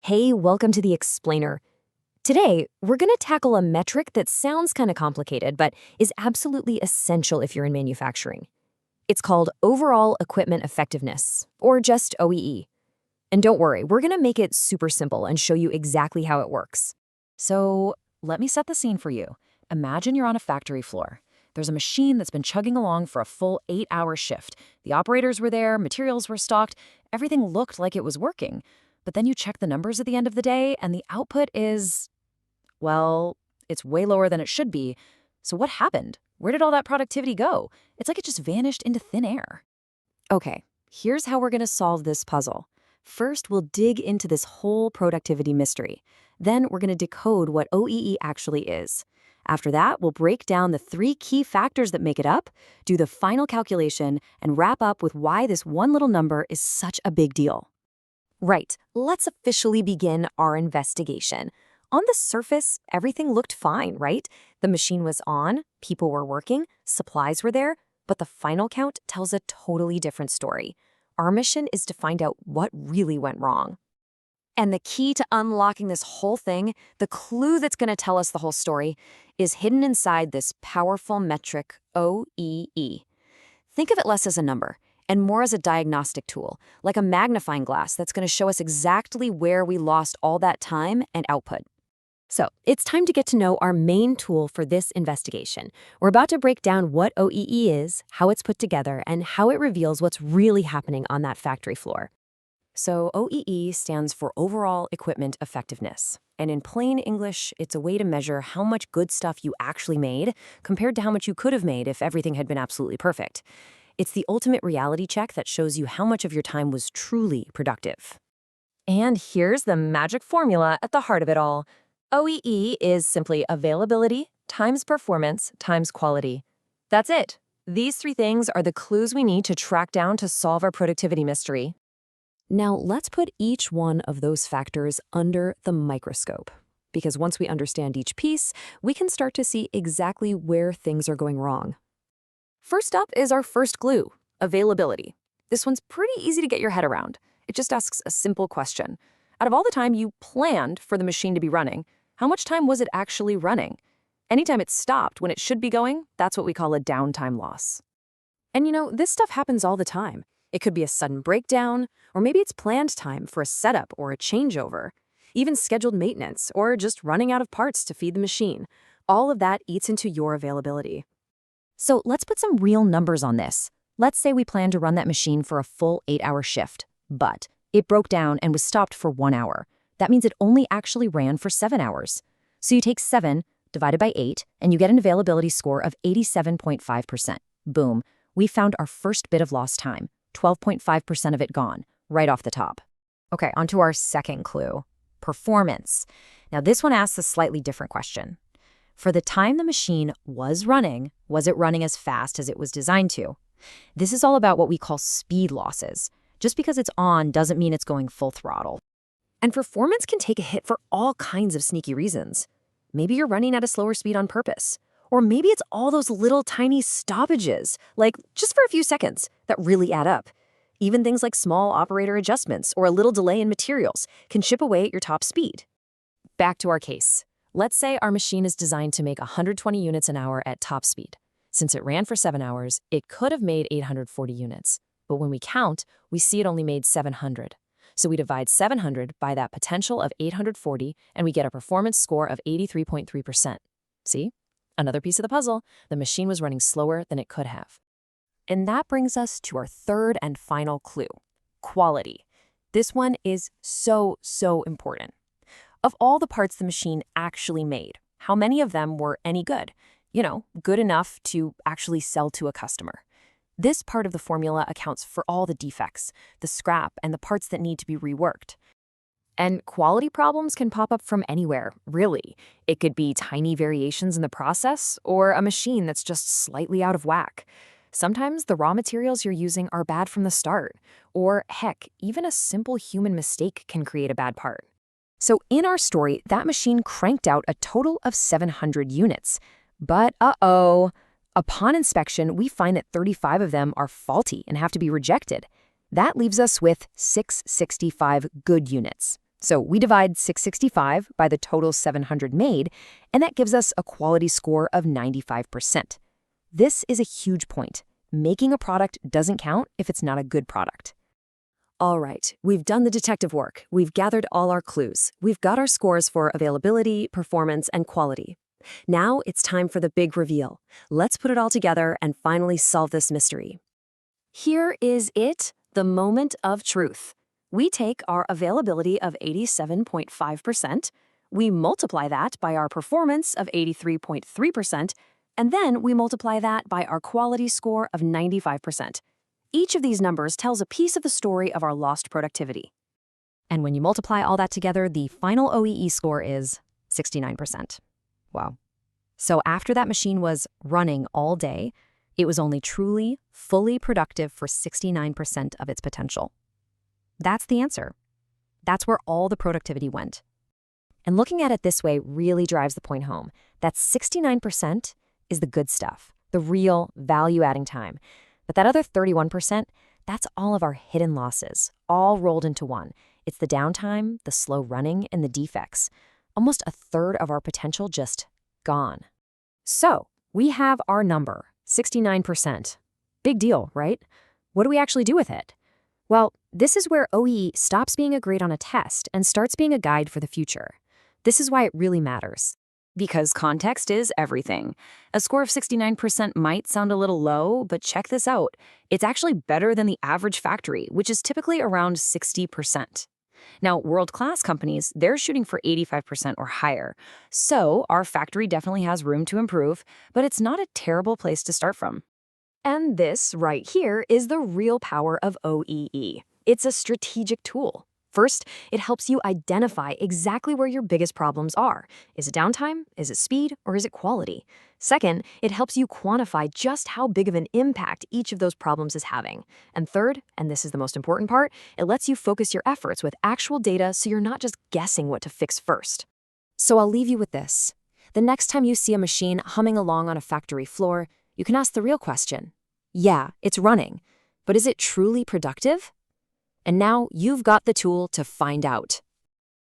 Hey, welcome to the Explainer. Today, we're going to tackle a metric that sounds kind of complicated, but is absolutely essential if you're in manufacturing. It's called Overall Equipment Effectiveness, or just OEE. And don't worry, we're going to make it super simple and show you exactly how it works. So let me set the scene for you. Imagine you're on a factory floor. There's a machine that's been chugging along for a full 8-hour shift. The operators were there, materials were stocked, everything looked like it was working. But then you check the numbers at the end of the day, and the output is, well, it's way lower than it should be. So what happened? Where did all that productivity go? It's like it just vanished into thin air. Okay, here's how we're going to solve this puzzle. First, we'll dig into this whole productivity mystery. Then we're going to decode what OEE actually is. After that, we'll break down the 3 key factors that make it up, do the final calculation, and wrap up with why this one little number is such a big deal. Right, let's officially begin our investigation. On the surface, everything looked fine, right? The machine was on, people were working, supplies were there, but the final count tells a totally different story. Our mission is to find out what really went wrong. And the key to unlocking this whole thing, the clue that's going to tell us the whole story, is hidden inside this powerful metric, OEE. Think of it less as a number and more as a diagnostic tool, like a magnifying glass that's going to show us exactly where we lost all that time and output. So, it's time to get to know our main tool for this investigation. We're about to break down what OEE is, how it's put together, and how it reveals what's really happening on that factory floor. So, OEE stands for Overall Equipment Effectiveness. And in plain English, it's a way to measure how much good stuff you actually made compared to how much you could have made if everything had been absolutely perfect. It's the ultimate reality check that shows you how much of your time was truly productive. And here's the magic formula at the heart of it all. OEE is simply availability times performance times quality. That's it. These 3 things are the clues we need to track down to solve our productivity mystery. Now, let's put each one of those factors under the microscope. Because once we understand each piece, we can start to see exactly where things are going wrong. First up is our first clue, availability. This one's pretty easy to get your head around. It just asks a simple question. Out of all the time you planned for the machine to be running, how much time was it actually running? Anytime it stopped when it should be going, that's what we call a downtime loss. And this stuff happens all the time. It could be a sudden breakdown, or maybe it's planned time for a setup or a changeover, even scheduled maintenance, or just running out of parts to feed the machine. All of that eats into your availability. So let's put some real numbers on this. Let's say we plan to run that machine for a full 8-hour shift, but it broke down and was stopped for 1 hour. That means it only actually ran for 7 hours. So you take 7 divided by 8, and you get an availability score of 87.5%. Boom, we found our first bit of lost time, 12.5% of it gone, right off the top. Okay, on to our second clue, performance. Now this one asks a slightly different question. For the time the machine was it running as fast as it was designed to? This is all about what we call speed losses. Just because it's on doesn't mean it's going full throttle. And performance can take a hit for all kinds of sneaky reasons. Maybe you're running at a slower speed on purpose. Or maybe it's all those little tiny stoppages, like just for a few seconds, that really add up. Even things like small operator adjustments or a little delay in materials can chip away at your top speed. Back to our case. Let's say our machine is designed to make 120 units an hour at top speed. Since it ran for 7 hours, it could have made 840 units. But when we count, we see it only made 700. So we divide 700 by that potential of 840, and we get a performance score of 83.3%. See? Another piece of the puzzle, the machine was running slower than it could have. And that brings us to our third and final clue, quality. This one is so important. Of all the parts the machine actually made, how many of them were any good? Good enough to actually sell to a customer. This part of the formula accounts for all the defects, the scrap, and the parts that need to be reworked. And quality problems can pop up from anywhere, really. It could be tiny variations in the process or a machine that's just slightly out of whack. Sometimes the raw materials you're using are bad from the start. Or heck, even a simple human mistake can create a bad part. So in our story, that machine cranked out a total of 700 units. But upon inspection, we find that 35 of them are faulty and have to be rejected. That leaves us with 665 good units. So we divide 665 by the total 700 made, and that gives us a quality score of 95%. This is a huge point. Making a product doesn't count if it's not a good product. All right, we've done the detective work. We've gathered all our clues. We've got our scores for availability, performance, and quality. Now it's time for the big reveal. Let's put it all together and finally solve this mystery. Here is it, the moment of truth. We take our availability of 87.5%, we multiply that by our performance of 83.3%, and then we multiply that by our quality score of 95%. Each of these numbers tells a piece of the story of our lost productivity. And when you multiply all that together, the final OEE score is 69%. Wow. So after that machine was running all day, it was only truly, fully productive for 69% of its potential. That's the answer. That's where all the productivity went. And looking at it this way really drives the point home. That 69% is the good stuff, the real value-adding time. But that other 31%, that's all of our hidden losses, all rolled into one. It's the downtime, the slow running, and the defects. Almost a third of our potential just gone. So we have our number, 69%. Big deal, right? What do we actually do with it? Well, this is where OEE stops being a grade on a test and starts being a guide for the future. This is why it really matters. Because context is everything. A score of 69% might sound a little low, but check this out. It's actually better than the average factory, which is typically around 60%. Now, world-class companies, they're shooting for 85% or higher. So our factory definitely has room to improve, but it's not a terrible place to start from. And this right here is the real power of OEE. It's a strategic tool. First, it helps you identify exactly where your biggest problems are. Is it downtime? Is it speed? Or is it quality? Second, it helps you quantify just how big of an impact each of those problems is having. And third, and this is the most important part, it lets you focus your efforts with actual data so you're not just guessing what to fix first. So I'll leave you with this. The next time you see a machine humming along on a factory floor, you can ask the real question. Yeah, it's running, but is it truly productive? And now you've got the tool to find out.